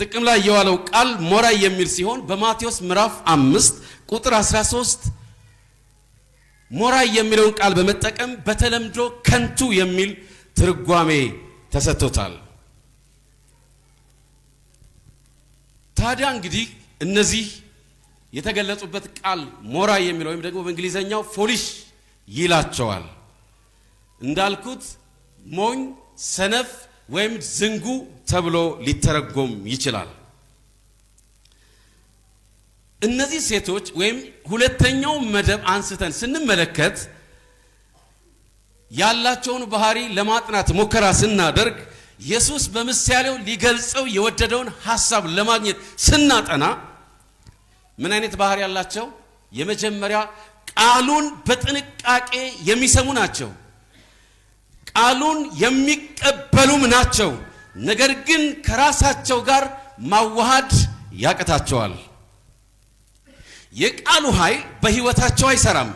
ጥቅም ላይ የዋለው ቃል ሞራ የሚል ሲሆን በማቴዎስ ምዕራፍ 5 ቁጥር 13 ሞራ የሚለውን ቃል በመጠቀም በተለምዶ ከንቱ የሚል ትርጓሜ ተሰጥቶታል። ታዲያ እንግዲህ እነዚህ የተገለጹበት ቃል ሞራ የሚለው ወይም ደግሞ በእንግሊዘኛው ፎሊሽ ይላቸዋል። እንዳልኩት ሞኝ፣ ሰነፍ ወይም ዝንጉ ተብሎ ሊተረጎም ይችላል። እነዚህ ሴቶች ወይም ሁለተኛው መደብ አንስተን ስንመለከት ያላቸውን ባህሪ ለማጥናት ሙከራ ስናደርግ ኢየሱስ በምሳሌው ሊገልጸው የወደደውን ሐሳብ ለማግኘት ስናጠና ምን አይነት ባህሪ ያላቸው? የመጀመሪያ ቃሉን በጥንቃቄ የሚሰሙ ናቸው። ቃሉን የሚቀበሉም ናቸው። ነገር ግን ከራሳቸው ጋር ማዋሃድ ያቀታቸዋል። የቃሉ ኃይል በህይወታቸው አይሰራም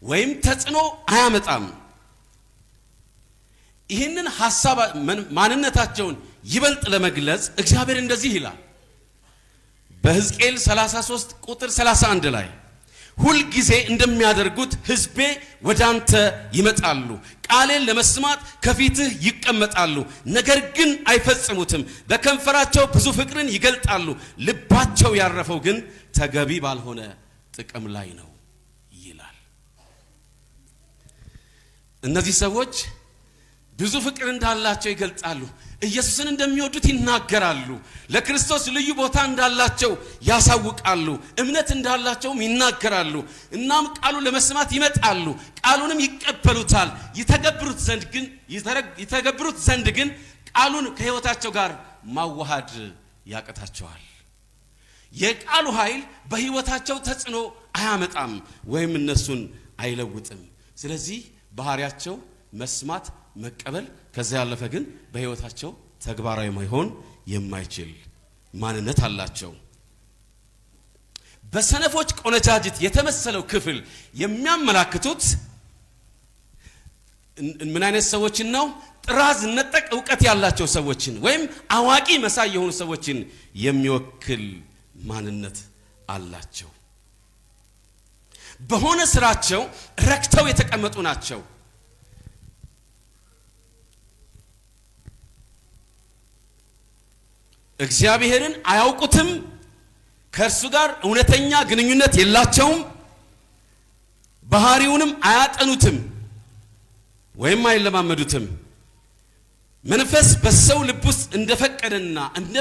ወይም ተጽዕኖ አያመጣም። ይህንን ሐሳብ ማንነታቸውን ይበልጥ ለመግለጽ እግዚአብሔር እንደዚህ ይላል በሕዝቅኤል 33 ቁጥር 31 ላይ ሁል ጊዜ እንደሚያደርጉት ሕዝቤ ወዳንተ ይመጣሉ፣ ቃሌን ለመስማት ከፊትህ ይቀመጣሉ፣ ነገር ግን አይፈጽሙትም። በከንፈራቸው ብዙ ፍቅርን ይገልጣሉ፣ ልባቸው ያረፈው ግን ተገቢ ባልሆነ ጥቅም ላይ ነው ይላል። እነዚህ ሰዎች ብዙ ፍቅር እንዳላቸው ይገልጻሉ፣ ኢየሱስን እንደሚወዱት ይናገራሉ፣ ለክርስቶስ ልዩ ቦታ እንዳላቸው ያሳውቃሉ፣ እምነት እንዳላቸውም ይናገራሉ። እናም ቃሉ ለመስማት ይመጣሉ፣ ቃሉንም ይቀበሉታል። ይተገብሩት ዘንድ ግን ቃሉን ከህይወታቸው ጋር ማዋሃድ ያቀታቸዋል። የቃሉ ኃይል በህይወታቸው ተጽዕኖ አያመጣም ወይም እነሱን አይለውጥም። ስለዚህ ባህሪያቸው መስማት፣ መቀበል፣ ከዛ ያለፈ ግን በህይወታቸው ተግባራዊ መሆን የማይችል ማንነት አላቸው። በሰነፎች ቆነጃጅት የተመሰለው ክፍል የሚያመላክቱት ምን አይነት ሰዎችን ነው? ጥራዝ ነጠቅ ዕውቀት ያላቸው ሰዎችን ወይም አዋቂ መሳይ የሆኑ ሰዎችን የሚወክል ማንነት አላቸው። በሆነ ስራቸው ረክተው የተቀመጡ ናቸው። እግዚአብሔርን አያውቁትም፣ ከእርሱ ጋር እውነተኛ ግንኙነት የላቸውም፣ ባህሪውንም አያጠኑትም ወይም አይለማመዱትም። መንፈስ በሰው ልብ ውስጥ እንደፈቀደና